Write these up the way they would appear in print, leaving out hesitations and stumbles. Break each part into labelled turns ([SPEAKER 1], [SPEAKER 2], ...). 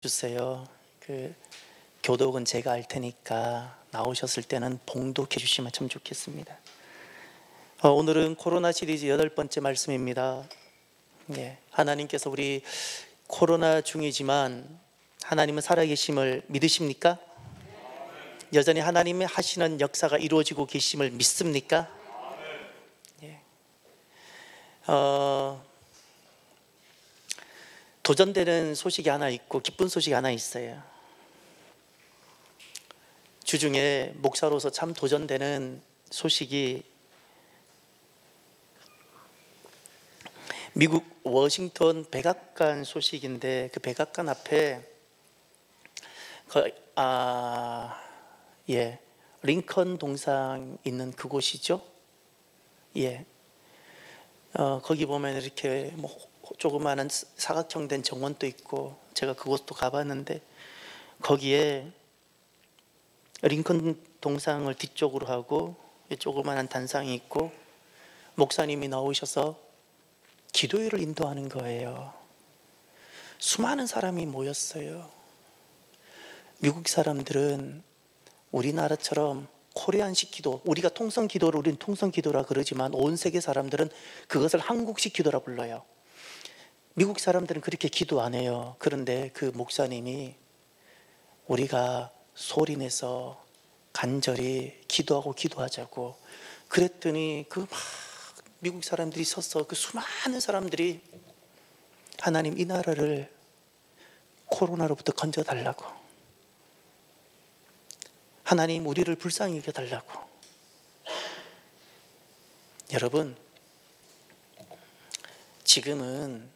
[SPEAKER 1] 주세요. 교독은 제가 할 테니까 나오셨을 때는 봉독해 주시면 참 좋겠습니다. 오늘은 코로나 시리즈 8번째 말씀입니다. 하나님께서 우리 코로나 중이지만 하나님은 살아계심을 믿으십니까? 여전히 하나님이 하시는 역사가 이루어지고 계심을 믿습니까? 도전되는 소식이 하나 있고 기쁜 소식이 하나 있어요. 주중에 목사로서 참 도전되는 소식이 미국 워싱턴 백악관 소식인데, 그 백악관 앞에 링컨 동상 있는 그곳이죠. 거기 보면 이렇게 조그마한 사각형 된 정원도 있고, 제가 그곳도 가봤는데 거기에 링컨 동상을 뒤쪽으로 하고 조그마한 단상이 있고 목사님이 나오셔서 기도회를 인도하는 거예요. 수많은 사람이 모였어요. 미국 사람들은 우리나라처럼 코리안식 기도, 우리가 통성 기도를 우리는 통성 기도라 그러지만 온 세계 사람들은 그것을 한국식 기도라 불러요. 미국 사람들은 그렇게 기도 안 해요. 그런데 그 목사님이 우리가 소리내서 간절히 기도하자고 그랬더니 미국 사람들이 서서 그 수많은 사람들이 하나님 이 나라를 코로나로부터 건져달라고, 하나님 우리를 불쌍히 여겨달라고. 여러분, 지금은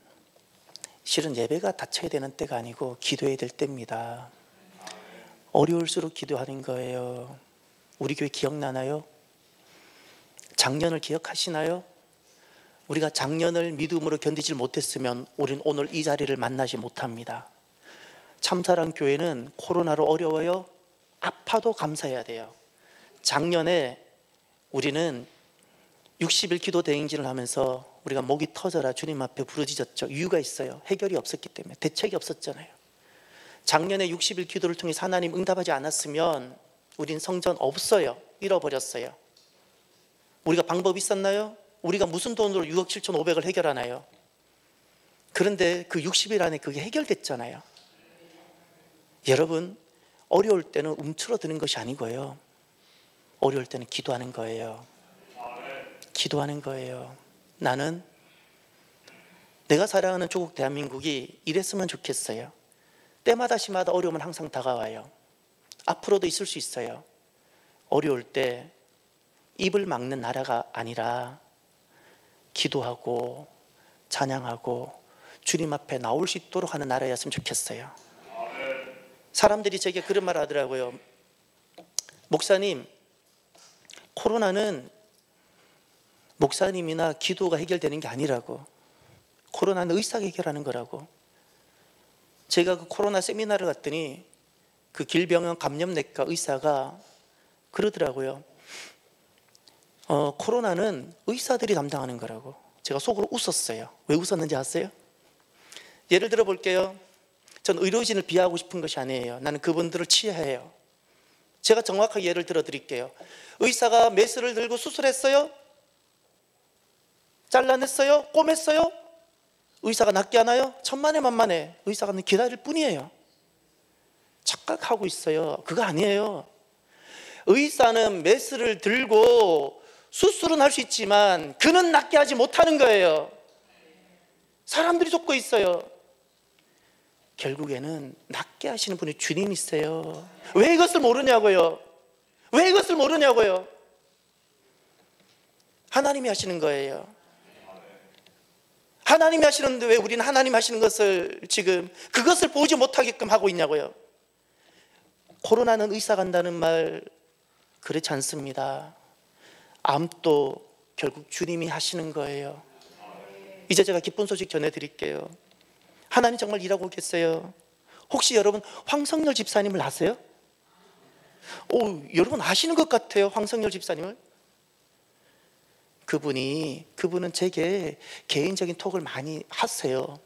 [SPEAKER 1] 실은 예배가 닫혀야 되는 때가 아니고 기도해야 될 때입니다. 어려울수록 기도하는 거예요. 우리 교회 기억나나요? 작년을 기억하시나요? 우리가 작년을 믿음으로 견디질 못했으면 우리는 오늘 이 자리를 만나지 못합니다. 참사랑 교회는 코로나로 어려워요. 아파도 감사해야 돼요. 작년에 우리는 60일 기도 대행진을 하면서 우리가 목이 터져라 주님 앞에 부르짖었죠. 이유가 있어요. 해결이 없었기 때문에, 대책이 없었잖아요. 작년에 60일 기도를 통해 하나님 응답하지 않았으면 우린 성전 없어요. 잃어버렸어요. 우리가 방법이 있었나요? 우리가 무슨 돈으로 6억 7,500을 해결하나요? 그런데 그 60일 안에 그게 해결됐잖아요. 여러분, 어려울 때는 움츠러드는 것이 아니고요, 어려울 때는 기도하는 거예요. 기도하는 거예요. 나는 내가 사랑하는 조국 대한민국이 이랬으면 좋겠어요. 때마다 시마다 어려움은 항상 다가와요. 앞으로도 있을 수 있어요. 어려울 때 입을 막는 나라가 아니라 기도하고 찬양하고 주님 앞에 나올 수 있도록 하는 나라였으면 좋겠어요. 사람들이 제게 그런 말 하더라고요. 목사님, 코로나는 목사님이나 기도가 해결되는 게 아니라고. 코로나는 의사가 해결하는 거라고. 제가 그 코로나 세미나를 갔더니 그 길병원 감염내과 의사가 그러더라고요. 코로나는 의사들이 담당하는 거라고. 제가 속으로 웃었어요. 왜 웃었는지 아세요? 예를 들어 볼게요. 전 의료진을 비하하고 싶은 것이 아니에요. 나는 그분들을 치하해요. 제가 정확하게 예를 들어 드릴게요. 의사가 메스를 들고 수술했어요? 잘라냈어요? 꼬맸어요? 의사가 낫게 하나요? 천만에 만만에 의사가 기다릴 뿐이에요. 착각하고 있어요. 그거 아니에요. 의사는 메스를 들고 수술은 할 수 있지만 그는 낫게 하지 못하는 거예요. 사람들이 속고 있어요. 결국에는 낫게 하시는 분이 주님이세요. 왜 이것을 모르냐고요? 왜 이것을 모르냐고요? 하나님이 하시는 거예요. 하나님이 하시는데 왜 우리는 하나님 하시는 것을 지금 그것을 보지 못하게끔 하고 있냐고요? 코로나는 의사 간다는 말 그렇지 않습니다. 암도 결국 주님이 하시는 거예요. 이제 제가 기쁜 소식 전해드릴게요. 하나님 정말 일하고 계세요. 혹시 여러분 황성열 집사님을 아세요? 여러분 아시는 것 같아요. 황성열 집사님을. 그분은 제게 개인적인 톡을 많이 하세요.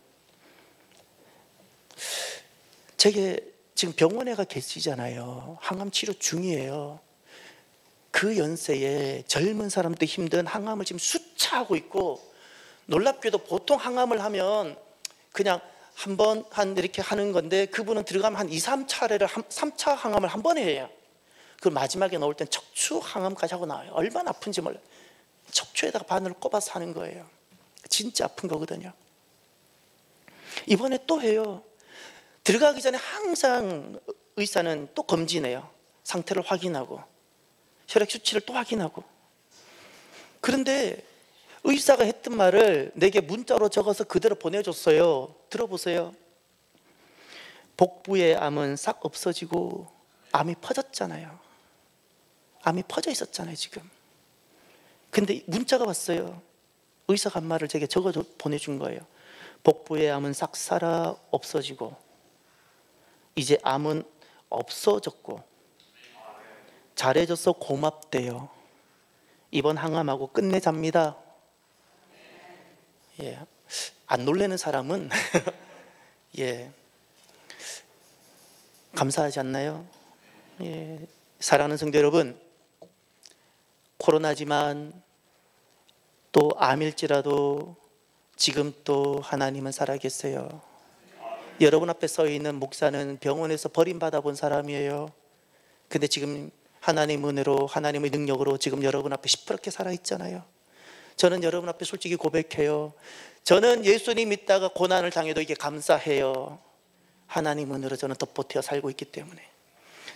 [SPEAKER 1] 제게 지금 병원에 가 계시잖아요. 항암 치료 중이에요. 그 연세에 젊은 사람도 힘든 항암을 지금 수차하고 있고, 놀랍게도 보통 항암을 하면 그냥 한 번 이렇게 하는 건데, 그분은 들어가면 한 2, 3차례를 3차 항암을 한 번에 해요. 그 마지막에 나올 땐 척추 항암까지 하고 나와요. 얼마나 아픈지 몰라요. 척추에다가 바늘을 꼽아서 하는 거예요. 진짜 아픈 거거든요. 이번에 또 해요. 들어가기 전에 항상 의사는 또 검진해요. 상태를 확인하고 혈액 수치를 또 확인하고. 그런데 의사가 했던 말을 내게 문자로 적어서 그대로 보내줬어요. 들어보세요. 복부의 암은 싹 없어지고 암이 퍼졌잖아요. 암이 퍼져 있었잖아요 지금. 근데 문자가 왔어요. 의사가 한 말을 제게 적어 보내준 거예요. 복부의 암은 싹 살아 없어지고 이제 암은 없어졌고 잘해줘서 고맙대요. 이번 항암하고 끝내잡니다. 예, 안 놀래는 사람은 예, 감사하지 않나요? 예, 사랑하는 성도 여러분, 코로나지만 또 암일지라도 지금 또 하나님은 살아계세요. 여러분 앞에 서 있는 목사는 병원에서 버림받아 본 사람이에요. 근데 지금 하나님 은혜로, 하나님의 능력으로 지금 여러분 앞에 시퍼렇게 살아있잖아요. 저는 여러분 앞에 솔직히 고백해요. 저는 예수님 믿다가 고난을 당해도 이게 감사해요. 하나님 은혜로 저는 덧보태어 살고 있기 때문에.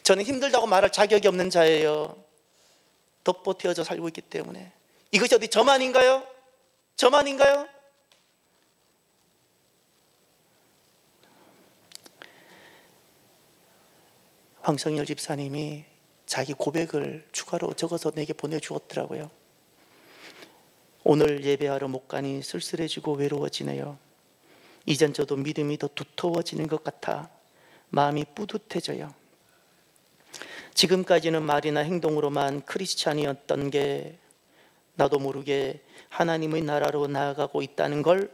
[SPEAKER 1] 저는 힘들다고 말할 자격이 없는 자예요. 덧보태어져 살고 있기 때문에. 이것이 어디 저만인가요? 저만인가요? 황성열 집사님이 자기 고백을 추가로 적어서 내게 보내주었더라고요. 오늘 예배하러 못 가니 쓸쓸해지고 외로워지네요. 이젠 저도 믿음이 더 두터워지는 것 같아 마음이 뿌듯해져요. 지금까지는 말이나 행동으로만 크리스찬이었던 게 나도 모르게 하나님의 나라로 나아가고 있다는 걸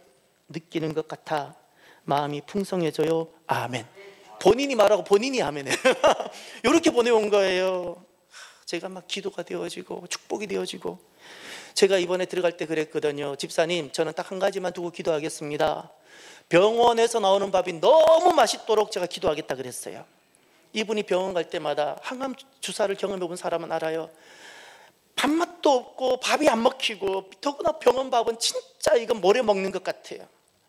[SPEAKER 1] 느끼는 것 같아 마음이 풍성해져요. 아멘. 본인이 말하고 본인이 아멘해요. 이렇게 보내온 거예요. 제가 막 기도가 되어지고 축복이 되어지고. 제가 이번에 들어갈 때 그랬거든요. 집사님, 저는 딱 한 가지만 두고 기도하겠습니다. 병원에서 나오는 밥이 너무 맛있도록 제가 기도하겠다 그랬어요. 이분이 병원 갈 때마다 항암 주사를 경험해 본 사람은 알아요. 밥맛도 없고 밥이 안 먹히고, 더구나 병원 밥은 진짜 이건 모래 먹는 것 같아요.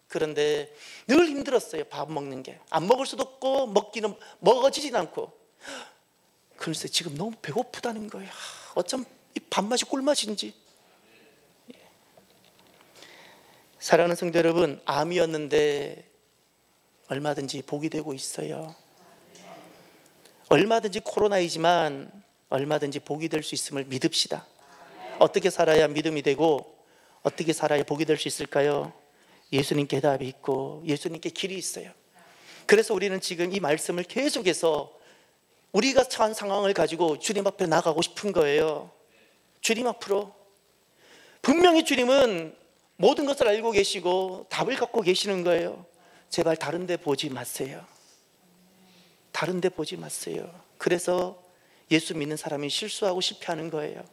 [SPEAKER 1] 그런데 늘 힘들었어요. 밥 먹는 게. 안 먹을 수도 없고 먹기는 먹어지진 않고. 글쎄 지금 너무 배고프다는 거예요. 어쩜 이 밥맛이 꿀맛인지. 사랑하는 성도 여러분, 암이었는데 얼마든지 복이 되고 있어요. 얼마든지 코로나이지만 얼마든지 복이 될 수 있음을 믿읍시다. 어떻게 살아야 믿음이 되고 어떻게 살아야 복이 될 수 있을까요? 예수님께 답이 있고 예수님께 길이 있어요. 그래서 우리는 지금 이 말씀을 계속해서 우리가 처한 상황을 가지고 주님 앞에 나가고 싶은 거예요. 주님 앞으로. 분명히 주님은 모든 것을 알고 계시고 답을 갖고 계시는 거예요. 제발 다른 데 보지 마세요. 다른 데 보지 마세요. 그래서 예수 믿는 사람이 실수하고 실패하는 거예요.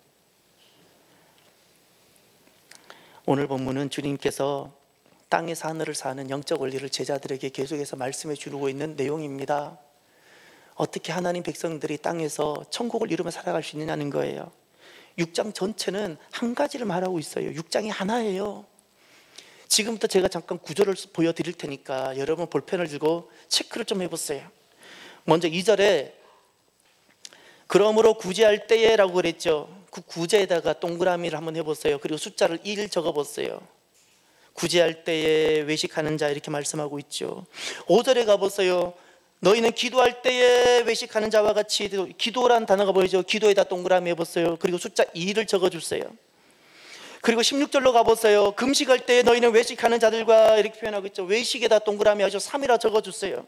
[SPEAKER 1] 오늘 본문은 주님께서 땅에서 하늘을 사는 영적 원리를 제자들에게 계속해서 말씀해 주고 있는 내용입니다. 어떻게 하나님 백성들이 땅에서 천국을 이루며 살아갈 수 있느냐는 거예요. 6장 전체는 한 가지를 말하고 있어요. 6장이 하나예요. 지금부터 제가 잠깐 구절을 보여드릴 테니까 여러분 볼펜을 들고 체크를 좀 해보세요. 먼저 2절에 그러므로 구제할 때에 라고 그랬죠. 그 구제에다가 동그라미를 한번 해보세요. 그리고 숫자를 1 적어보세요. 구제할 때에 외식하는 자 이렇게 말씀하고 있죠. 5절에 가보세요. 너희는 기도할 때에 외식하는 자와 같이. 기도라는 단어가 보이죠. 기도에다 동그라미 해보세요. 그리고 숫자 2를 적어주세요. 그리고 16절로 가보세요. 금식할 때에 너희는 외식하는 자들과 이렇게 표현하고 있죠. 외식에다 동그라미 하셔 3이라 적어주세요.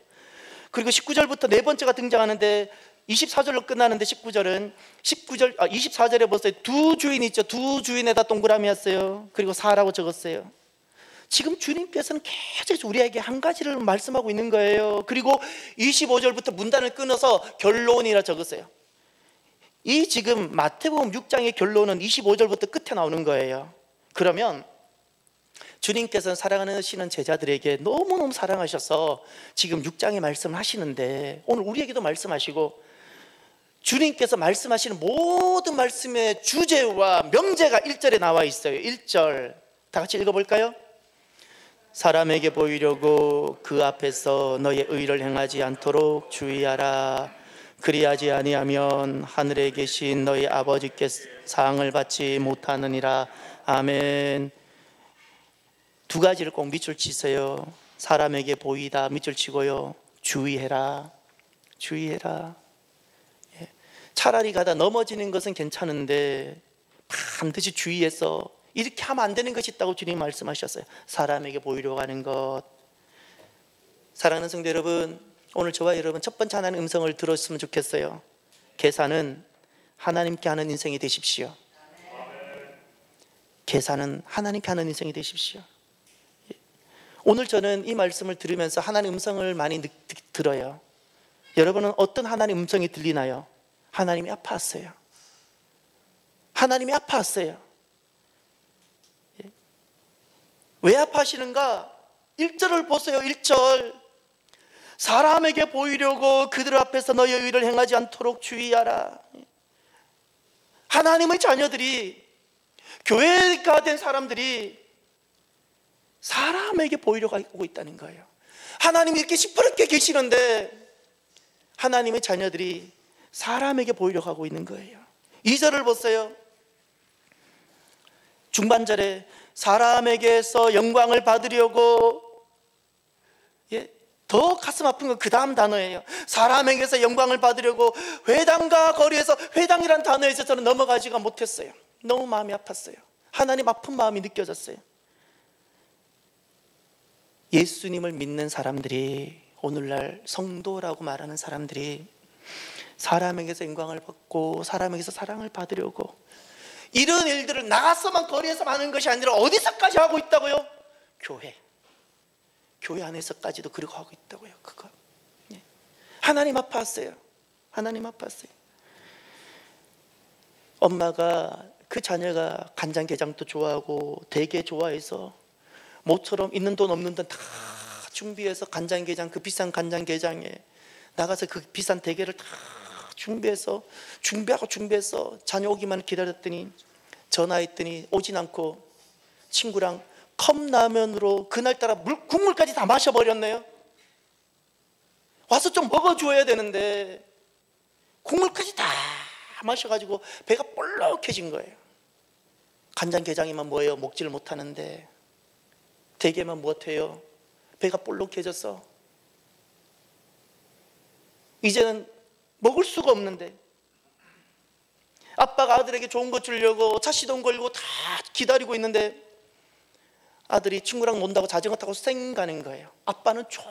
[SPEAKER 1] 그리고 19절부터 네 번째가 등장하는데 24절로 끝나는데 24절에 보세요. 두 주인 있죠. 두 주인에다 동그라미 했어요. 그리고 4라고 적었어요. 지금 주님께서는 계속 우리에게 한 가지를 말씀하고 있는 거예요. 그리고 25절부터 문단을 끊어서 결론이라 적었어요. 이 지금 마태복음 6장의 결론은 25절부터 끝에 나오는 거예요. 그러면 주님께서는 사랑하시는 제자들에게 너무너무 사랑하셔서 지금 6장의 말씀을 하시는데, 오늘 우리에게도 말씀하시고 주님께서 말씀하시는 모든 말씀의 주제와 명제가 1절에 나와 있어요. 1절 다 같이 읽어볼까요? 사람에게 보이려고 그 앞에서 너의 의를 행하지 않도록 주의하라. 그리하지 아니하면 하늘에 계신 너희 아버지께 상을 받지 못하느니라. 아멘. 두 가지를 꼭 밑줄 치세요. 사람에게 보이다 밑줄 치고요, 주의해라. 주의해라. 차라리 가다 넘어지는 것은 괜찮은데 반드시 주의해서 이렇게 하면 안 되는 것이 있다고 주님 말씀하셨어요. 사람에게 보이려고 하는 것. 사랑하는 성도 여러분, 오늘 저와 여러분 첫 번째 하나님의 음성을 들었으면 좋겠어요. 계산은 하나님께 하는 인생이 되십시오. 계산은 하나님께 하는 인생이 되십시오. 오늘 저는 이 말씀을 들으면서 하나님의 음성을 많이 들어요. 여러분은 어떤 하나님의 음성이 들리나요? 하나님이 아파하세요. 하나님이 아파하세요. 왜 아파하시는가? 1절을 보세요. 1절. 사람에게 보이려고 그들 앞에서 너의 의를 행하지 않도록 주의하라. 하나님의 자녀들이, 교회가 된 사람들이 사람에게 보이려고 하고 있다는 거예요. 하나님이 이렇게 시퍼렇게 계시는데 하나님의 자녀들이 사람에게 보이려고 하고 있는 거예요. 2절을 보세요. 중반절에 사람에게서 영광을 받으려고, 더 가슴 아픈 건 그 다음 단어예요. 사람에게서 영광을 받으려고 회당과 거리에서, 회당이란 단어에서 저는 넘어가지가 못했어요. 너무 마음이 아팠어요. 하나님 아픈 마음이 느껴졌어요. 예수님을 믿는 사람들이, 오늘날 성도라고 말하는 사람들이 사람에게서 영광을 받고 사람에게서 사랑을 받으려고 이런 일들을 나가서만, 거리에서 하는 것이 아니라 어디서까지 하고 있다고요? 교회 안에서까지도 그렇게 하고 있다고요. 그거 하나님 아파했어요. 하나님 아파했어요. 엄마가 그 자녀가 간장게장도 좋아하고 되게 좋아해서 모처럼 있는 돈 없는 돈 다 준비해서 간장게장, 그 비싼 간장게장에 나가서 그 비싼 대게를 다 준비해서 자녀 오기만 기다렸더니 전화했더니 오진 않고 친구랑 컵라면으로 그날따라 국물까지 다 마셔버렸네요. 와서 좀 먹어줘야 되는데 국물까지 다 마셔가지고 배가 볼록해진 거예요. 간장게장이면 뭐예요? 먹지를 못하는데 대게만 못해요. 배가 볼록해져서 이제는 먹을 수가 없는데, 아빠가 아들에게 좋은 것 주려고 차 시동 걸고 다 기다리고 있는데 아들이 친구랑 논다고 자전거 타고 쌩 가는 거예요. 아빠는 좋은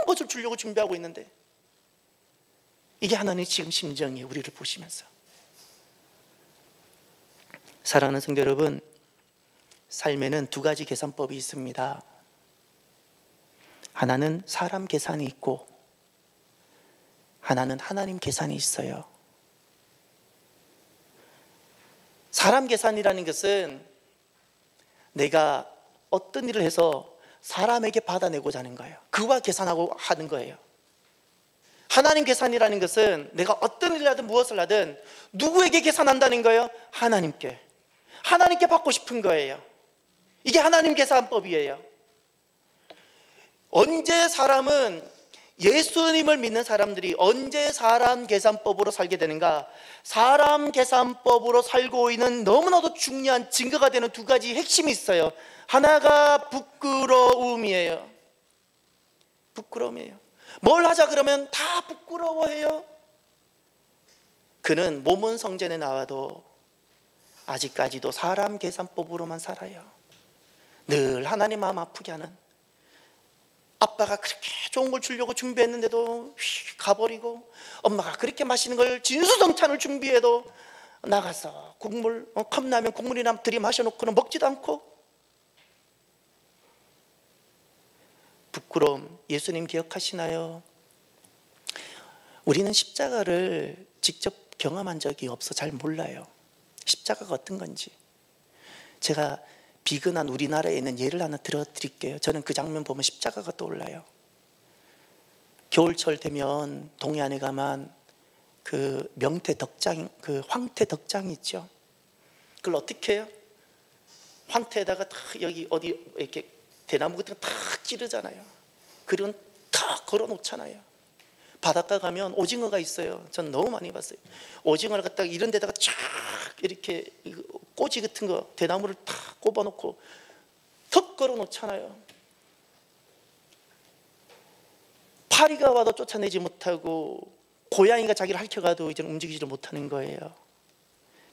[SPEAKER 1] 것을 주려고 준비하고 있는데. 이게 하나님의 지금 심정이에요. 우리를 보시면서. 사랑하는 성도 여러분, 삶에는 두 가지 계산법이 있습니다. 하나는 사람 계산이 있고 하나는 하나님 계산이 있어요. 사람 계산이라는 것은 내가 어떤 일을 해서 사람에게 받아내고자 하는 거예요. 그와 계산하고 하는 거예요. 하나님 계산이라는 것은 내가 어떤 일을 하든 무엇을 하든 누구에게 계산한다는 거예요? 하나님께 받고 싶은 거예요. 이게 하나님 계산법이에요. 언제 사람은, 예수님을 믿는 사람들이 언제 사람 계산법으로 살게 되는가? 사람 계산법으로 살고 있는 너무나도 중요한 증거가 되는 두 가지 핵심이 있어요. 하나가 부끄러움이에요. 부끄러움이에요. 뭘 하자 그러면 다 부끄러워해요. 그는 몸은 성전에 나와도 아직까지도 사람 계산법으로만 살아요. 늘 하나님 마음 아프게 하는, 아빠가 그렇게 좋은 걸 주려고 준비했는데도 가버리고, 엄마가 그렇게 맛있는 걸 진수성찬을 준비해도 나가서 국물, 컵라면 국물이나 들이마셔놓고는 먹지도 않고, 부끄러움, 예수님 기억하시나요? 우리는 십자가를 직접 경험한 적이 없어 잘 몰라요. 십자가가 어떤 건지. 제가 비근한 우리나라에 있는 예를 하나 들어드릴게요. 저는 그 장면 보면 십자가가 떠올라요. 겨울철 되면 동해안에 가면 그 명태 덕장, 그 황태 덕장이 있죠. 그걸 어떻게 해요? 황태에다가 다 여기 어디 이렇게 대나무 같은 거 다 찌르잖아요. 그리고 다 걸어 놓잖아요. 바닷가 가면 오징어가 있어요. 전 너무 많이 봤어요. 오징어를 갖다가 이런 데다가 쫙 이렇게 꼬지 같은 거 대나무를 다 꼽아 놓고 턱 걸어 놓잖아요. 파리가 와도 쫓아내지 못하고 고양이가 자기를 핥혀가도 이제 움직이지를 못하는 거예요.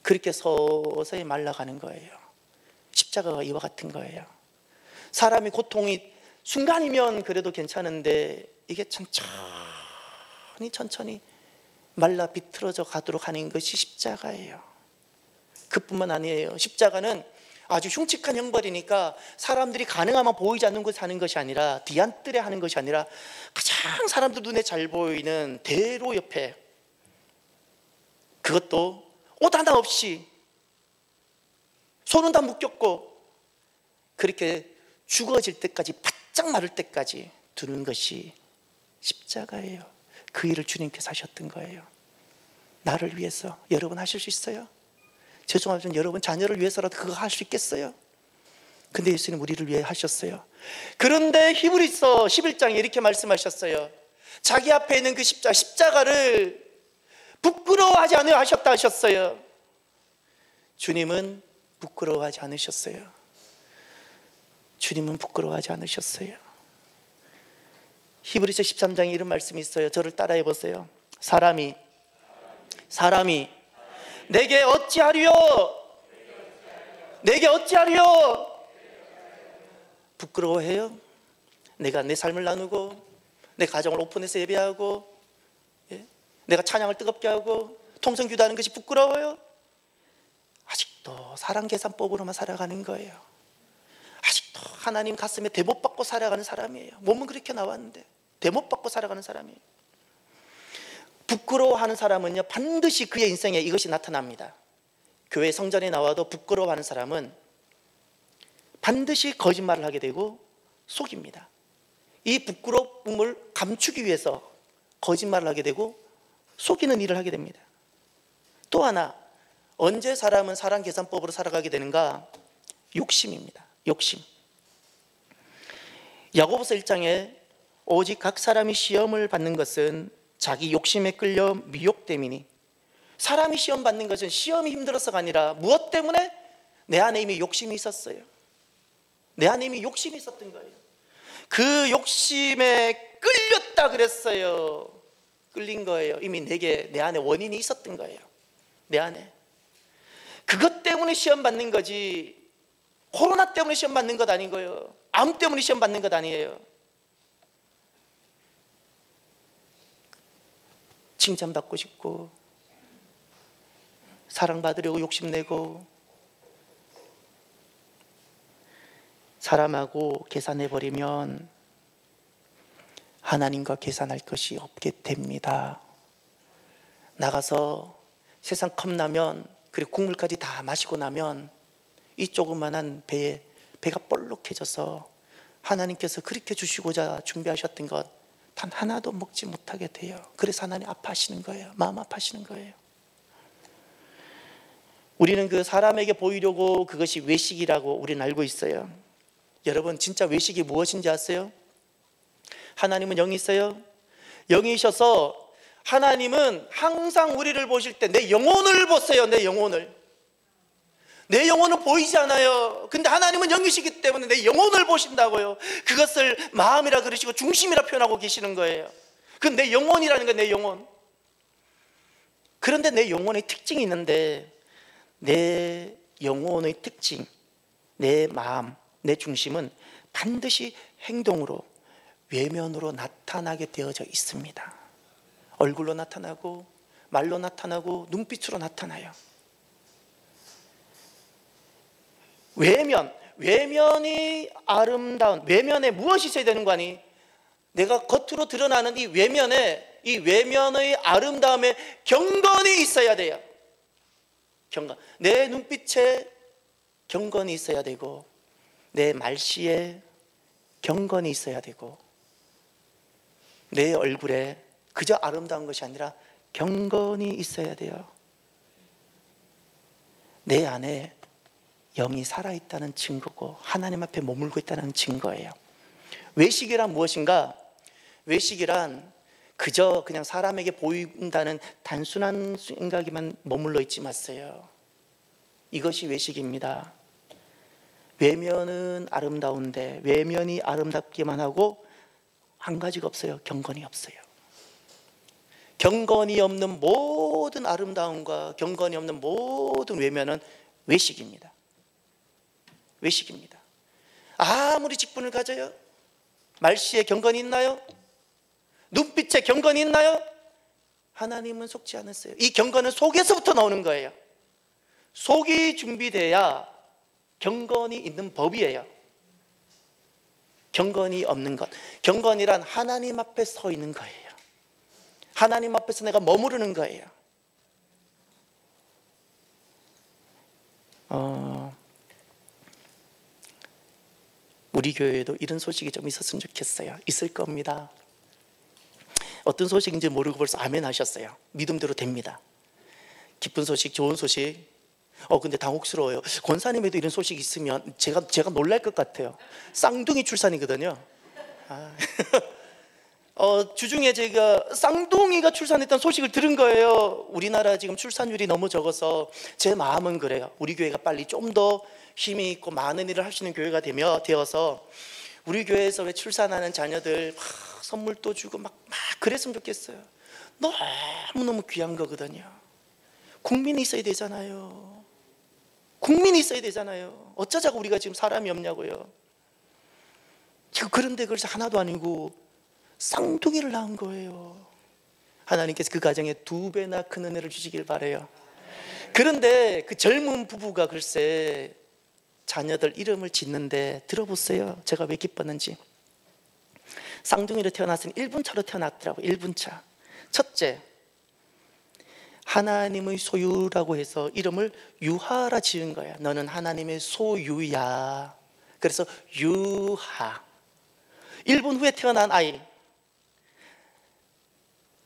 [SPEAKER 1] 그렇게 서서히 말라가는 거예요. 십자가가 이와 같은 거예요. 사람이 고통이 순간이면 그래도 괜찮은데 이게 천천히 말라 비틀어져 가도록 하는 것이 십자가예요. 그뿐만 아니에요. 십자가는 아주 흉측한 형벌이니까 사람들이 가능하면 보이지 않는 곳에 하는 것이 아니라 뒤안뜰에 하는 것이 아니라 가장 사람들 눈에 잘 보이는 대로 옆에, 그것도 옷 하나 없이 손은 다 묶였고 그렇게 죽어질 때까지 바짝 마를 때까지 두는 것이 십자가예요. 그 일을 주님께서 하셨던 거예요. 나를 위해서. 여러분 하실 수 있어요? 죄송하지만 여러분 자녀를 위해서라도 그거 할 수 있겠어요? 근데 예수님 우리를 위해 하셨어요. 그런데 히브리서 11장에 이렇게 말씀하셨어요. 자기 앞에 있는 그 십자가를 부끄러워하지 않으려 하셨다 하셨어요. 주님은 부끄러워하지 않으셨어요. 주님은 부끄러워하지 않으셨어요. 히브리서 13장에 이런 말씀이 있어요. 저를 따라해 보세요. 사람이 내게 어찌하리요? 내게 어찌하리요? 부끄러워해요? 내가 내 삶을 나누고 내 가정을 오픈해서 예배하고, 내가 찬양을 뜨겁게 하고 통성기도하는 것이 부끄러워요? 아직도 사랑계산법으로만 살아가는 거예요. 아직도 하나님 가슴에 대못 받고 살아가는 사람이에요. 몸은 그렇게 나왔는데 대못 받고 살아가는 사람이에요. 부끄러워하는 사람은요 반드시 그의 인생에 이것이 나타납니다. 교회 성전에 나와도 부끄러워하는 사람은 반드시 거짓말을 하게 되고 속입니다. 이 부끄러움을 감추기 위해서 거짓말을 하게 되고 속이는 일을 하게 됩니다. 또 하나, 언제 사람은 사랑계산법으로 살아가게 되는가? 욕심입니다. 욕심. 야고보서 1장에 오직 각 사람이 시험을 받는 것은 자기 욕심에 끌려 미혹됨이니, 사람이 시험 받는 것은 시험이 힘들어서가 아니라 무엇 때문에? 내 안에 이미 욕심이 있었어요. 내 안에 이미 욕심이 있었던 거예요. 그 욕심에 끌렸다 그랬어요. 끌린 거예요. 이미 내 안에 원인이 있었던 거예요. 내 안에. 그것 때문에 시험 받는 거지 코로나 때문에 시험 받는 것 아니고요, 암 때문에 시험 받는 것 아니에요. 칭찬받고 싶고 사랑받으려고 욕심내고 사람하고 계산해버리면 하나님과 계산할 것이 없게 됩니다. 나가서 세상 컵라면 그리고 국물까지 다 마시고 나면 이 조그만한 배가 볼록해져서 하나님께서 그렇게 주시고자 준비하셨던 것 단 하나도 먹지 못하게 돼요. 그래서 하나님 아파하시는 거예요. 마음 아파하시는 거예요. 우리는 그 사람에게 보이려고 그것이 외식이라고 우리는 알고 있어요. 여러분 진짜 외식이 무엇인지 아세요? 하나님은 영이 있어요. 영이셔서 하나님은 항상 우리를 보실 때 내 영혼을 보세요. 내 영혼을. 내 영혼은 보이지 않아요. 근데 하나님은 영이시기 때문에 내 영혼을 보신다고요. 그것을 마음이라 그러시고 중심이라 표현하고 계시는 거예요. 그건 내 영혼이라는 거예요. 내 영혼. 그런데 내 영혼의 특징이 있는데, 내 영혼의 특징, 내 마음, 내 중심은 반드시 행동으로, 외면으로 나타나게 되어져 있습니다. 얼굴로 나타나고 말로 나타나고 눈빛으로 나타나요. 외면이 아름다운, 외면에 무엇이 있어야 되는 거 아니? 내가 겉으로 드러나는 이 외면의 아름다움에 경건이 있어야 돼요. 경건. 내 눈빛에 경건이 있어야 되고, 내 말씨에 경건이 있어야 되고, 내 얼굴에 그저 아름다운 것이 아니라 경건이 있어야 돼요. 내 안에 영이 살아있다는 증거고 하나님 앞에 머물고 있다는 증거예요. 외식이란 무엇인가? 외식이란 그저 그냥 사람에게 보인다는 단순한 생각에만 머물러 있지 마세요. 이것이 외식입니다. 외면은 아름다운데 외면이 아름답기만 하고 한 가지가 없어요. 경건이 없어요. 경건이 없는 모든 아름다움과 경건이 없는 모든 외면은 외식입니다. 외식입니다. 아무리 직분을 가져요, 말씨에 경건이 있나요? 눈빛에 경건이 있나요? 하나님은 속지 않았어요. 이 경건은 속에서부터 나오는 거예요. 속이 준비돼야 경건이 있는 법이에요. 경건이 없는 것, 경건이란 하나님 앞에 서 있는 거예요. 하나님 앞에서 내가 머무르는 거예요. 우리 교회에도 이런 소식이 좀 있었으면 좋겠어요. 있을 겁니다. 어떤 소식인지 모르고 벌써 아멘 하셨어요. 믿음대로 됩니다. 기쁜 소식, 좋은 소식. 근데 당혹스러워요. 권사님에도 이런 소식이 있으면 제가 놀랄 것 같아요. 쌍둥이 출산이거든요. 주중에 제가 쌍둥이가 출산했다는 소식을 들은 거예요. 우리나라 지금 출산율이 너무 적어서 제 마음은 그래요. 우리 교회가 빨리 좀 더 힘이 있고 많은 일을 할 수 있는 교회가 되어서 우리 교회에서 왜 출산하는 자녀들 막 선물도 주고 막 그랬으면 좋겠어요. 너무너무 귀한 거거든요. 국민이 있어야 되잖아요. 국민이 있어야 되잖아요. 어쩌자고 우리가 지금 사람이 없냐고요. 지금 그런데 그것이 하나도 아니고 쌍둥이를 낳은 거예요. 하나님께서 그 가정에 2배나 큰 은혜를 주시길 바라요. 그런데 그 젊은 부부가 글쎄 자녀들 이름을 짓는데 들어보세요. 제가 왜 기뻤는지. 쌍둥이로 태어났으니 1분 차로 태어났더라고요. 1분 차. 첫째, 하나님의 소유라고 해서 이름을 유하라 지은 거야. 너는 하나님의 소유야. 그래서 유하. 1분 후에 태어난 아이,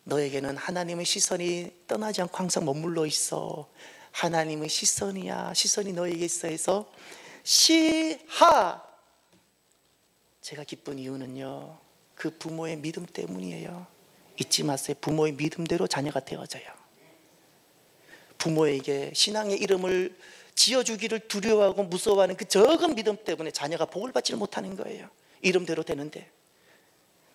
[SPEAKER 1] 너에게는 하나님의 시선이 떠나지 않고 항상 머물러 있어. 하나님의 시선이야. 시선이 너에게 있어 해서 시하. 제가 기쁜 이유는요, 그 부모의 믿음 때문이에요. 잊지 마세요. 부모의 믿음대로 자녀가 되어져요. 부모에게 신앙의 이름을 지어주기를 두려워하고 무서워하는 그 적은 믿음 때문에 자녀가 복을 받지 못하는 거예요. 이름대로 되는데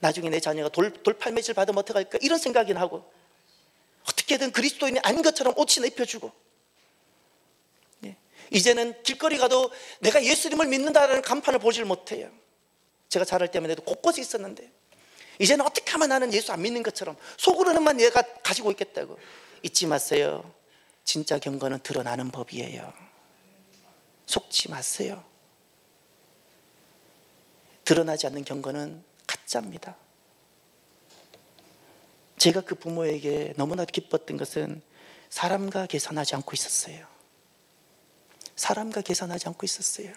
[SPEAKER 1] 나중에 내 자녀가 돌팔매질 받으면 어떡할까 이런 생각이나 하고, 어떻게든 그리스도인이 아닌 것처럼 옷이나 입혀주고, 이제는 길거리 가도 내가 예수님을 믿는다라는 간판을 보질 못해요. 제가 자랄 때만 해도 곳곳에 있었는데 이제는 어떻게 하면 나는 예수 안 믿는 것처럼 속으로는만 내가 가지고 있겠다고. 잊지 마세요. 진짜 경건은 드러나는 법이에요. 속지 마세요. 드러나지 않는 경건은 가짜입니다. 제가 그 부모에게 너무나 기뻤던 것은 사람과 계산하지 않고 있었어요. 사람과 계산하지 않고 있었어요.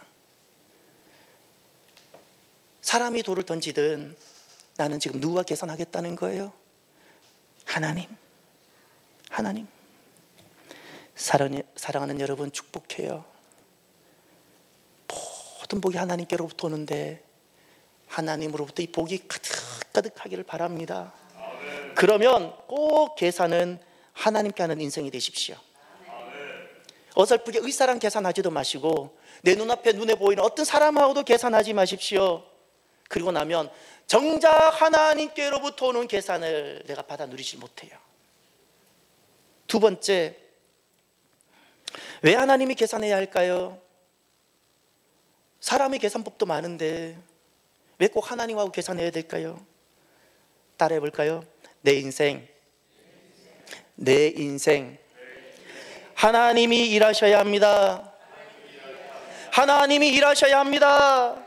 [SPEAKER 1] 사람이 돌을 던지든 나는 지금 누구와 계산하겠다는 거예요? 하나님. 하나님. 사랑하는 여러분, 축복해요. 모든 복이 하나님께로부터 오는데 하나님으로부터 이 복이 가득하기를 바랍니다. 그러면 꼭 계산은 하나님께 하는 인생이 되십시오. 어설프게 의사랑 계산하지도 마시고 내 눈에 보이는 어떤 사람하고도 계산하지 마십시오. 그리고 나면 정작 하나님께로부터 오는 계산을 내가 받아 누리지 못해요. 두 번째, 왜 하나님이 계산해야 할까요? 사람의 계산법도 많은데 왜 꼭 하나님하고 계산해야 될까요? 따라해 볼까요? 내 인생 하나님이 일하셔야 합니다. 하나님이 일하셔야 합니다.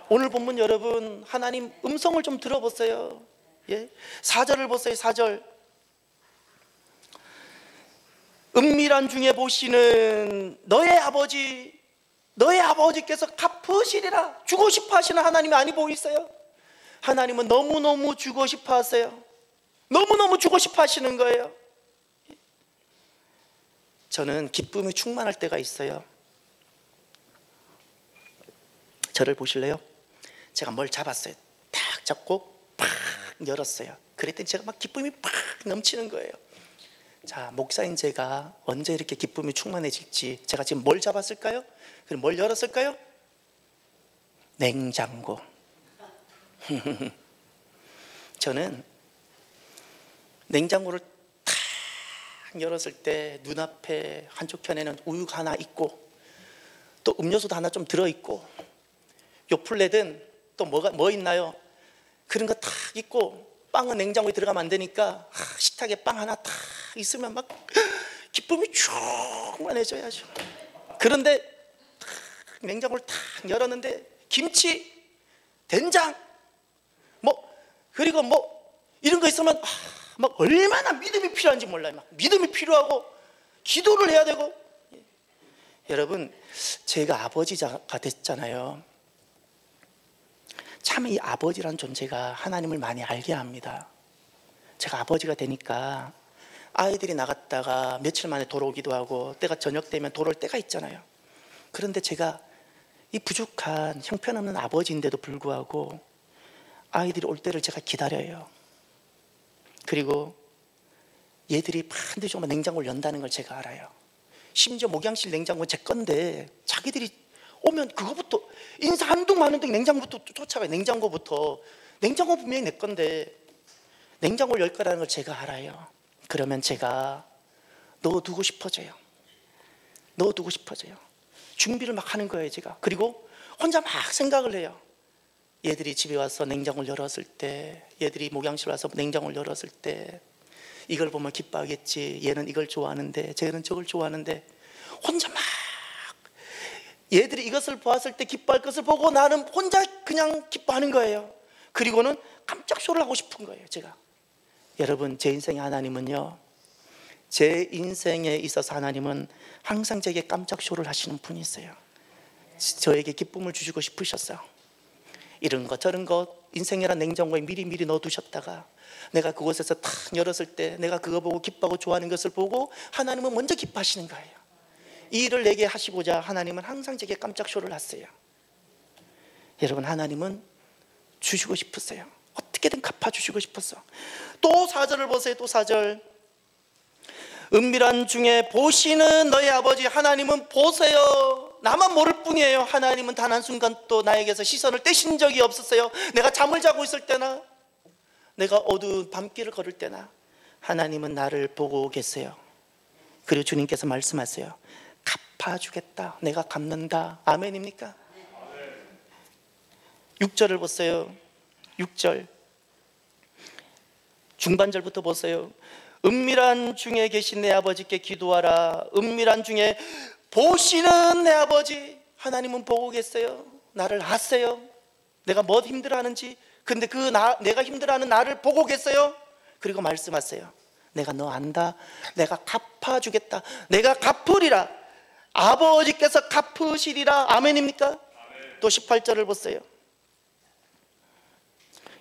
[SPEAKER 1] 오늘 본문 여러분, 하나님 음성을 좀 들어보세요. 예? 4절을 보세요. 4절. 은밀한 중에 보시는 너의 아버지께서 갚으시리라. 주고 싶어 하시는 하나님이 아니 보이세요? 하나님은 너무너무 주고 싶어 하세요. 너무너무 주고 싶어 하시는 거예요. 저는 기쁨이 충만할 때가 있어요. 저를 보실래요? 제가 뭘 잡았어요. 딱 잡고 팍 열었어요. 그랬더니 제가 막 기쁨이 팍 넘치는 거예요. 자, 목사인 제가 언제 이렇게 기쁨이 충만해질지, 제가 지금 뭘 잡았을까요? 그럼 뭘 열었을까요? 냉장고. 저는 냉장고를 탁 열었을 때 눈앞에 한쪽 편에는 우유가 하나 있고, 또 음료수도 하나 좀 들어있고, 요 플랫은 또 뭐 있나요? 그런 거 탁 있고, 빵은 냉장고에 들어가면 안 되니까 식탁에 빵 하나 탁 있으면 막 기쁨이 충만해져야죠. 그런데 냉장고를 탁 열었는데 김치, 된장, 그리고 이런 거 있으면 막 얼마나 믿음이 필요한지 몰라요. 막 믿음이 필요하고 기도를 해야 되고. 여러분, 제가 아버지가 됐잖아요. 참 이 아버지란 존재가 하나님을 많이 알게 합니다. 제가 아버지가 되니까 아이들이 나갔다가 며칠 만에 돌아오기도 하고, 때가 저녁 되면 돌아올 때가 있잖아요. 그런데 제가 이 부족한 형편없는 아버지인데도 불구하고 아이들이 올 때를 제가 기다려요. 그리고 얘들이 반드시 오면 냉장고를 연다는 걸 제가 알아요. 심지어 목양실 냉장고는 제 건데 자기들이 오면 그거부터 인사 한둥 마는둥 냉장고부터 쫓아가요. 냉장고 분명히 내 건데 냉장고를 열 거라는 걸 제가 알아요. 그러면 제가 넣어두고 싶어져요. 준비를 막 하는 거예요, 제가. 그리고 혼자 막 생각을 해요. 얘들이 집에 와서 냉장고를 열었을 때, 얘들이 목양실 와서 냉장고를 열었을 때 이걸 보면 기뻐하겠지. 얘는 이걸 좋아하는데, 쟤는 저걸 좋아하는데, 혼자 막 얘들이 이것을 보았을 때 기뻐할 것을 보고 나는 혼자 그냥 기뻐하는 거예요. 그리고는 깜짝 쇼를 하고 싶은 거예요, 제가. 여러분, 제 인생의 하나님은요, 제 인생에 있어서 하나님은 항상 제게 깜짝 쇼를 하시는 분이세요. 저에게 기쁨을 주시고 싶으셨어요. 이런 것 저런 것 인생이란 냉장고에 미리 넣어두셨다가 내가 그곳에서 탁 열었을 때 내가 그거 보고 기뻐하고 좋아하는 것을 보고 하나님은 먼저 기뻐하시는 거예요. 이 일을 내게 하시고자 하나님은 항상 제게 깜짝 쇼를 하세요. 여러분, 하나님은 주시고 싶으세요. 어떻게든 갚아주시고 싶었어. 또 4절을 보세요. 또 4절. 은밀한 중에 보시는 너의 아버지 하나님은 보세요. 나만 모를 뿐이에요. 하나님은 단 한순간 또 나에게서 시선을 떼신 적이 없었어요. 내가 잠을 자고 있을 때나 내가 어두운 밤길을 걸을 때나 하나님은 나를 보고 계세요. 그리고 주님께서 말씀하세요. 갚아주겠다. 내가 갚는다. 아멘입니까? 6절을 보세요. 6절 중반절부터 보세요. 은밀한 중에 계신 내 아버지께 기도하라. 은밀한 중에 보시는 내 아버지 하나님은 보고 계세요. 나를 아세요. 내가 뭐 힘들어하는지. 근데 내가 힘들어하는 나를 보고 계세요. 그리고 말씀하세요. 내가 너 안다. 내가 갚아주겠다. 내가 갚으리라. 아버지께서 갚으시리라. 아멘입니까? 아멘. 또 18절을 보세요.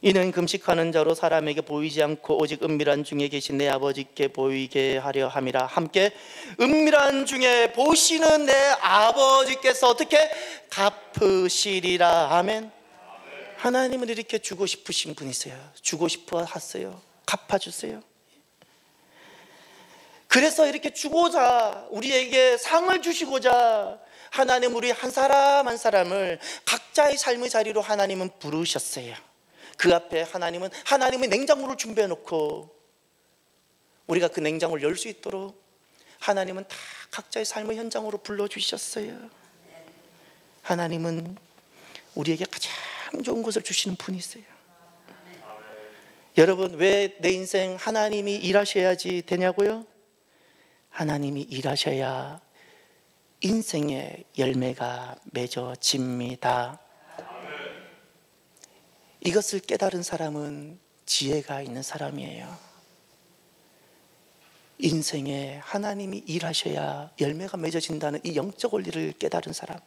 [SPEAKER 1] 이는 금식하는 자로 사람에게 보이지 않고 오직 은밀한 중에 계신 내 아버지께 보이게 하려 함이라. 함께 은밀한 중에 보시는 내 아버지께서 어떻게 갚으시리라. 아멘. 하나님은 이렇게 주고 싶으신 분이세요. 주고 싶어 하세요. 갚아주세요. 그래서 이렇게 주고자, 우리에게 상을 주시고자 하나님 우리 한 사람 한 사람을 각자의 삶의 자리로 하나님은 부르셨어요. 그 앞에 하나님은 냉장고를 준비해 놓고 우리가 그 냉장고를 열 수 있도록 하나님은 다 각자의 삶의 현장으로 불러주셨어요. 하나님은 우리에게 가장 좋은 것을 주시는 분이세요. 여러분, 왜 내 인생 하나님이 일하셔야지 되냐고요? 하나님이 일하셔야 인생의 열매가 맺어집니다. 이것을 깨달은 사람은 지혜가 있는 사람이에요. 인생에 하나님이 일하셔야 열매가 맺어진다는 이 영적 원리를 깨달은 사람.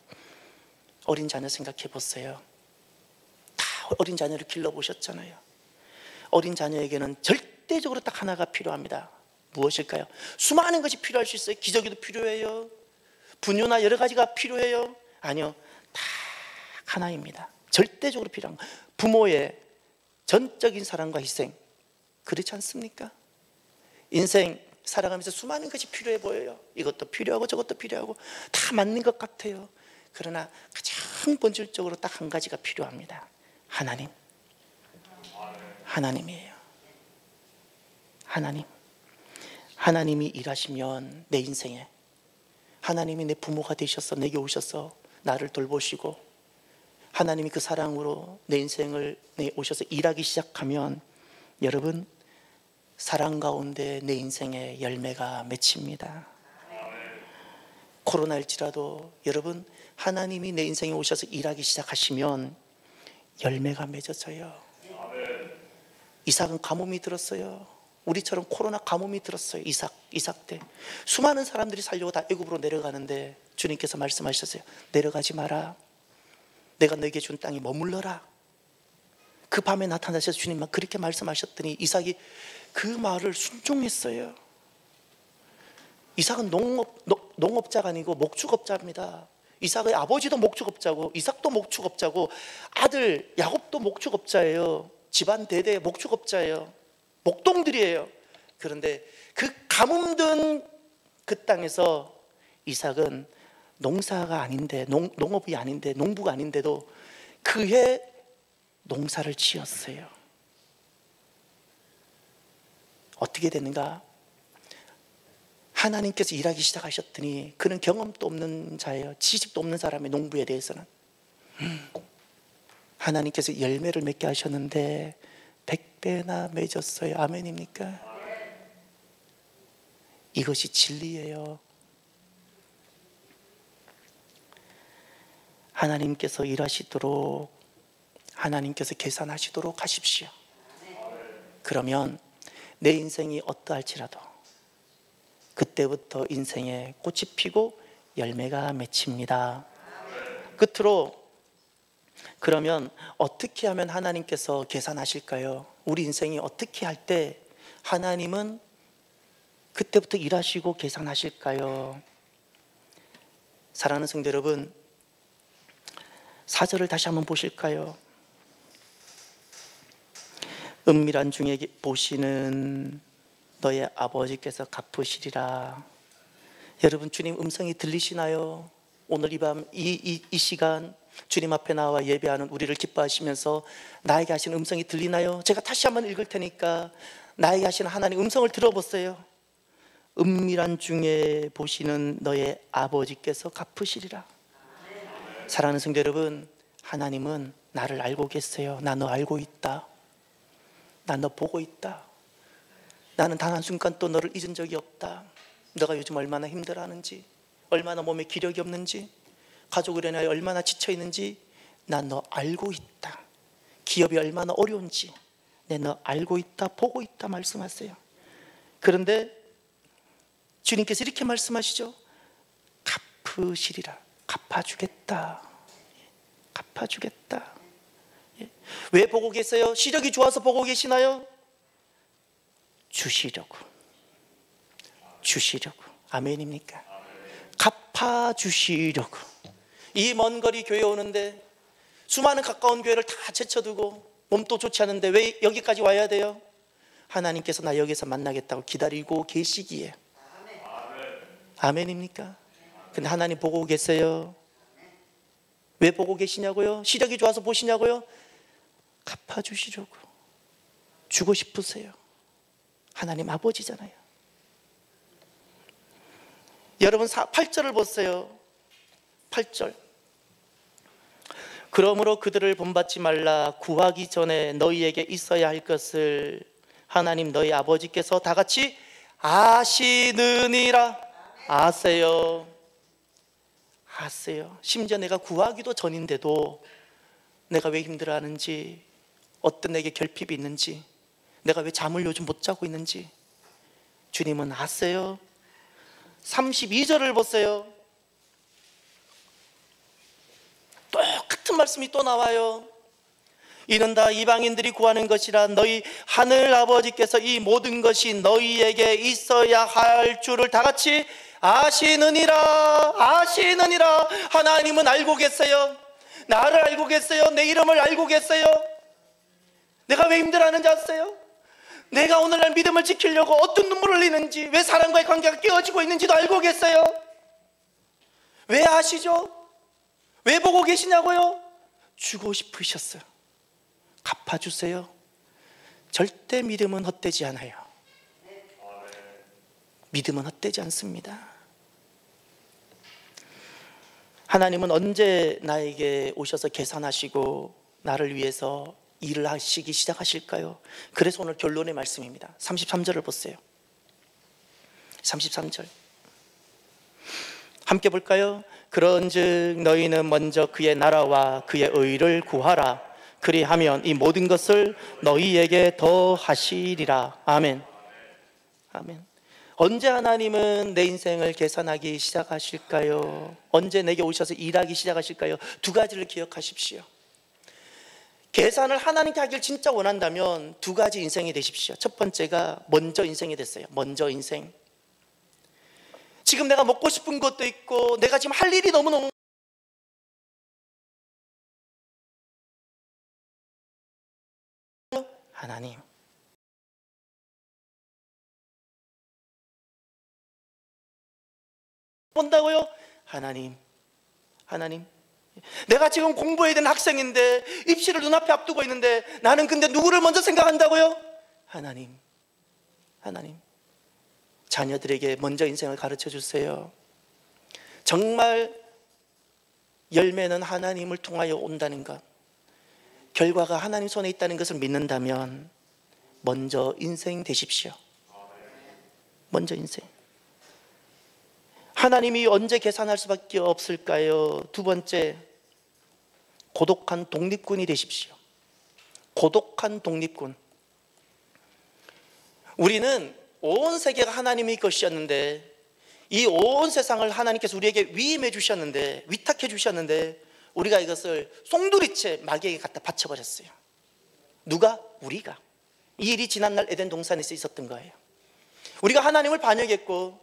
[SPEAKER 1] 어린 자녀 생각해 보세요. 다 어린 자녀를 길러보셨잖아요. 어린 자녀에게는 절대적으로 딱 하나가 필요합니다. 무엇일까요? 수많은 것이 필요할 수 있어요. 기저귀도 필요해요. 분유나 여러 가지가 필요해요. 아니요, 다 하나입니다. 절대적으로 필요한 거. 부모의 전적인 사랑과 희생, 그렇지 않습니까? 인생 살아가면서 수많은 것이 필요해 보여요. 이것도 필요하고 저것도 필요하고 다 맞는 것 같아요. 그러나 가장 본질적으로 딱 한 가지가 필요합니다. 하나님. 하나님이에요. 하나님. 하나님이 일하시면 내 인생에, 하나님이 내 부모가 되셔서 내게 오셔서 나를 돌보시고, 하나님이 그 사랑으로 내 인생을 오셔서 일하기 시작하면, 여러분, 사랑 가운데 내 인생에 열매가 맺힙니다. 코로나일지라도 여러분, 하나님이 내 인생에 오셔서 일하기 시작하시면 열매가 맺어져요. 이삭은 가뭄이 들었어요. 우리처럼 코로나 가뭄이 들었어요. 이삭 때 수많은 사람들이 살려고 다 애굽으로 내려가는데 주님께서 말씀하셨어요. 내려가지 마라. 내가 너에게 준 땅에 머물러라. 그 밤에 나타나셔서 주님만 그렇게 말씀하셨더니 이삭이 그 말을 순종했어요. 이삭은 농업자가 아니고 목축업자입니다. 이삭의 아버지도 목축업자고 이삭도 목축업자고 아들 야곱도 목축업자예요. 집안 대대 목축업자예요. 목동들이에요. 그런데 그 가뭄든 그 땅에서 이삭은 농사가 아닌데, 농업이 아닌데, 농부가 아닌데도 그해 농사를 지었어요. 어떻게 되는가? 하나님께서 일하기 시작하셨더니 그는 경험도 없는 자예요. 지식도 없는 사람의 농부에 대해서는 하나님께서 열매를 맺게 하셨는데 100배나 맺었어요. 아멘입니까? 이것이 진리예요. 하나님께서 일하시도록, 하나님께서 계산하시도록 하십시오. 그러면 내 인생이 어떠할지라도 그때부터 인생에 꽃이 피고 열매가 맺힙니다. 끝으로, 그러면 어떻게 하면 하나님께서 계산하실까요? 우리 인생이 어떻게 할 때 하나님은 그때부터 일하시고 계산하실까요? 사랑하는 성도 여러분, 4절을 다시 한번 보실까요? 은밀한 중에 보시는 너의 아버지께서 갚으시리라. 여러분, 주님 음성이 들리시나요? 오늘 이 밤 이 시간 주님 앞에 나와 예배하는 우리를 기뻐하시면서 나에게 하시는 음성이 들리나요? 제가 다시 한번 읽을 테니까 나에게 하시는 하나님 음성을 들어보세요. 은밀한 중에 보시는 너의 아버지께서 갚으시리라. 사랑하는 성도 여러분, 하나님은 나를 알고 계세요. 나 너 알고 있다. 나 너 보고 있다. 나는 단 한순간 또 너를 잊은 적이 없다. 너가 요즘 얼마나 힘들어하는지, 얼마나 몸에 기력이 없는지, 가족을 인하여 얼마나 지쳐있는지 나 너 알고 있다. 기업이 얼마나 어려운지 내 너 알고 있다, 보고 있다 말씀하세요. 그런데 주님께서 이렇게 말씀하시죠. 갚으시리라. 갚아주겠다. 갚아주겠다. 왜 보고 계세요? 시력이 좋아서 보고 계시나요? 주시려고. 아멘입니까? 갚아주시려고. 이 먼 거리 교회 오는데 수많은 가까운 교회를 다 제쳐두고 몸도 좋지 않은데 왜 여기까지 와야 돼요? 하나님께서 나 여기서 만나겠다고 기다리고 계시기에. 아멘입니까? 근데 하나님 보고 계세요. 왜 보고 계시냐고요? 시력이 좋아서 보시냐고요? 갚아주시려고. 주고 싶으세요. 하나님 아버지잖아요. 여러분 8절을 보세요. 8절. 그러므로 그들을 본받지 말라. 구하기 전에 너희에게 있어야 할 것을 하나님 너희 아버지께서 다 같이 아시느니라. 아세요. 심지어 내가 구하기도 전인데도 내가 왜 힘들어하는지, 어떤 내게 결핍이 있는지, 내가 왜 잠을 요즘 못 자고 있는지 주님은 아세요. 32절을 보세요. 똑같은 말씀이 또 나와요. 이는 다 이방인들이 구하는 것이라 너희 하늘 아버지께서 이 모든 것이 너희에게 있어야 할 줄을 다 같이 아시느니라. 아시느니라. 하나님은 알고 계세요. 나를 알고 계세요. 내 이름을 알고 계세요. 내가 왜 힘들어하는지 아세요? 내가 오늘날 믿음을 지키려고 어떤 눈물을 흘리는지, 왜 사람과의 관계가 깨어지고 있는지도 알고 계세요. 왜 아시죠? 왜 보고 계시냐고요? 주고 싶으셨어요. 갚아주세요. 절대 믿음은 헛되지 않아요. 믿음은 헛되지 않습니다. 하나님은 언제 나에게 오셔서 계산하시고 나를 위해서 일을 하시기 시작하실까요? 그래서 오늘 결론의 말씀입니다. 33절을 보세요. 33절 함께 볼까요? 그런즉 너희는 먼저 그의 나라와 그의 의를 구하라. 그리하면 이 모든 것을 너희에게 더하시리라. 아멘. 아멘. 언제 하나님은 내 인생을 계산하기 시작하실까요? 언제 내게 오셔서 일하기 시작하실까요? 두 가지를 기억하십시오. 계산을 하나님께 하길 진짜 원한다면 두 가지 인생이 되십시오. 첫 번째가 먼저 인생이 됐어요. 먼저 인생. 지금 내가 먹고 싶은 것도 있고 내가 지금 할 일이 너무너무 하나님, 본다고요? 하나님, 하나님, 내가 지금 공부해야 되는 학생인데 입시를 눈앞에 앞두고 있는데 나는 근데 누구를 먼저 생각한다고요? 하나님, 하나님, 자녀들에게 먼저 인생을 가르쳐 주세요. 정말 열매는 하나님을 통하여 온다는 것, 결과가 하나님 손에 있다는 것을 믿는다면 먼저 인생 되십시오. 먼저 인생. 하나님이 언제 계산할 수밖에 없을까요? 두 번째, 고독한 독립군이 되십시오. 고독한 독립군. 우리는 온 세계가 하나님의 것이었는데 이 온 세상을 하나님께서 우리에게 위임해 주셨는데, 위탁해 주셨는데 우리가 이것을 송두리째 마귀에게 갖다 바쳐버렸어요. 누가? 우리가. 이 일이 지난날 에덴 동산에서 있었던 거예요. 우리가 하나님을 반역했고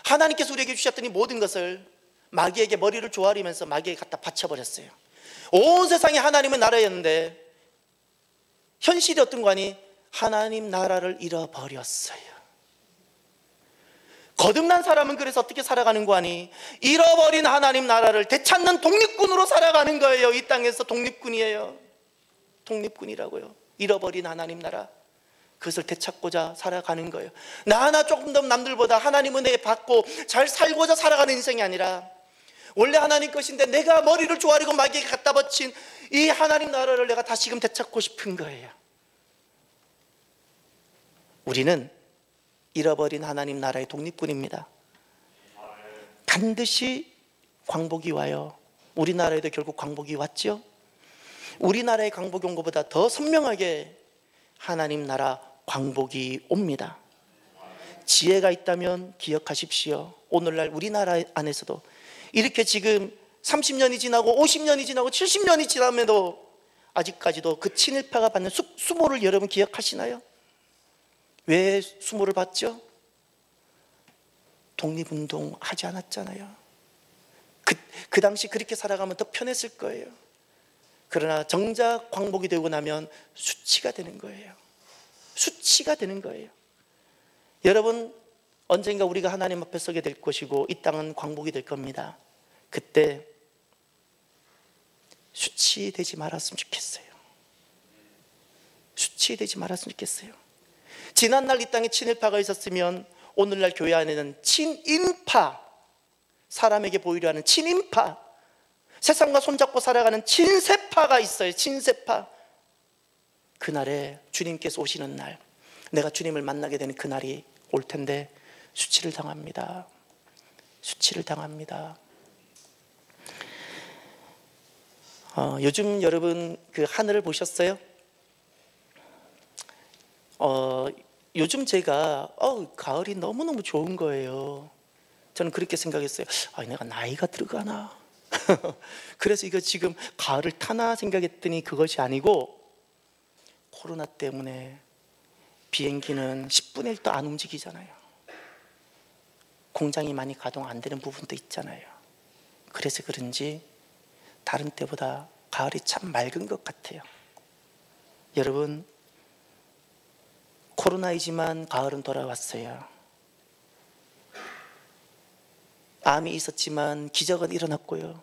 [SPEAKER 1] 하나님께서 우리에게 주셨던 이 모든 것을 마귀에게 머리를 조아리면서 마귀에게 갖다 바쳐버렸어요. 온 세상이 하나님의 나라였는데 현실이 어떤 거 아니? 하나님 나라를 잃어버렸어요. 거듭난 사람은 그래서 어떻게 살아가는 거 아니? 잃어버린 하나님 나라를 되찾는 독립군으로 살아가는 거예요. 이 땅에서 독립군이에요. 독립군이라고요. 잃어버린 하나님 나라, 그것을 되찾고자 살아가는 거예요. 나 하나 조금 더 남들보다 하나님 은혜 받고 잘 살고자 살아가는 인생이 아니라 원래 하나님 것인데 내가 머리를 조아리고 마귀에게 갖다 바친 이 하나님 나라를 내가 다시금 되찾고 싶은 거예요. 우리는 잃어버린 하나님 나라의 독립군입니다. 반드시 광복이 와요. 우리나라에도 결국 광복이 왔죠. 우리나라의 광복이 온 것보다 더 선명하게 하나님 나라 광복이 옵니다. 지혜가 있다면 기억하십시오. 오늘날 우리나라 안에서도 이렇게 지금 30년이 지나고 50년이 지나고 70년이 지나면도 아직까지도 그 친일파가 받는 수모를 여러분 기억하시나요? 왜 수모를 받죠? 독립운동 하지 않았잖아요. 그 당시 그렇게 살아가면 더 편했을 거예요. 그러나 정작 광복이 되고 나면 수치가 되는 거예요. 수치가 되는 거예요. 여러분, 언젠가 우리가 하나님 앞에 서게 될 것이고 이 땅은 광복이 될 겁니다. 그때 수치되지 말았으면 좋겠어요. 수치되지 말았으면 좋겠어요. 지난날 이 땅에 친일파가 있었으면 오늘날 교회 안에는 친인파, 사람에게 보이려 하는 친인파, 세상과 손잡고 살아가는 친세파가 있어요. 친세파. 그날에 주님께서 오시는 날, 내가 주님을 만나게 되는 그날이 올 텐데 수치를 당합니다. 수치를 당합니다. 요즘 여러분 그 하늘을 보셨어요? 어, 요즘 제가 가을이 너무너무 좋은 거예요. 저는 그렇게 생각했어요. 내가 나이가 들어가나? 그래서 이거 지금 가을을 타나 생각했더니 그것이 아니고, 코로나 때문에 비행기는 10분의 1도 안 움직이잖아요. 공장이 많이 가동 안 되는 부분도 있잖아요. 그래서 그런지 다른 때보다 가을이 참 맑은 것 같아요. 여러분, 코로나이지만 가을은 돌아왔어요. 암이 있었지만 기적은 일어났고요.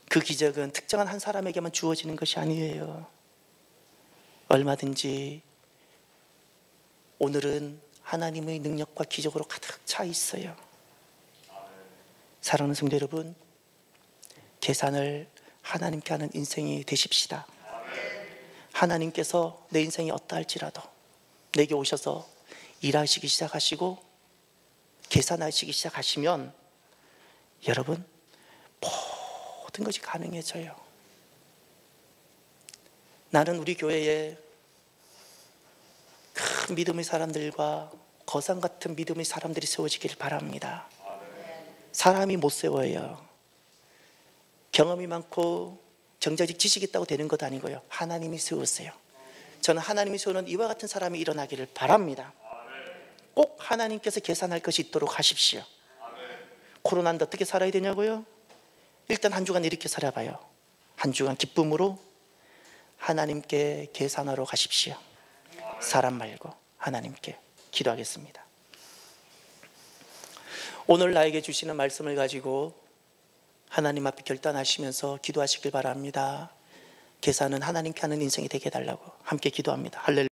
[SPEAKER 1] 그 기적은 특정한 한 사람에게만 주어지는 것이 아니에요. 얼마든지 오늘은 하나님의 능력과 기적으로 가득 차 있어요. 사랑하는 성도 여러분, 계산을 하나님께 하는 인생이 되십시다. 하나님께서 내 인생이 어떠할지라도 내게 오셔서 일하시기 시작하시고 계산하시기 시작하시면 여러분, 모든 것이 가능해져요. 나는 우리 교회에 큰 믿음의 사람들과 거상 같은 믿음의 사람들이 세워지길 바랍니다. 사람이 못 세워요. 경험이 많고 정자직 지식이 있다고 되는 것 아니고요. 하나님이 세우세요. 저는 하나님이 세우는 이와 같은 사람이 일어나기를 바랍니다. 꼭 하나님께서 계산할 것이 있도록 하십시오. 코로나인데 어떻게 살아야 되냐고요? 일단 한 주간 이렇게 살아봐요. 한 주간 기쁨으로 하나님께 계산하러 가십시오. 사람 말고 하나님께. 기도하겠습니다. 오늘 나에게 주시는 말씀을 가지고 하나님 앞에 결단하시면서 기도하시길 바랍니다. 계산은 하나님께 하는 인생이 되게 해달라고 함께 기도합니다. 할렐루야.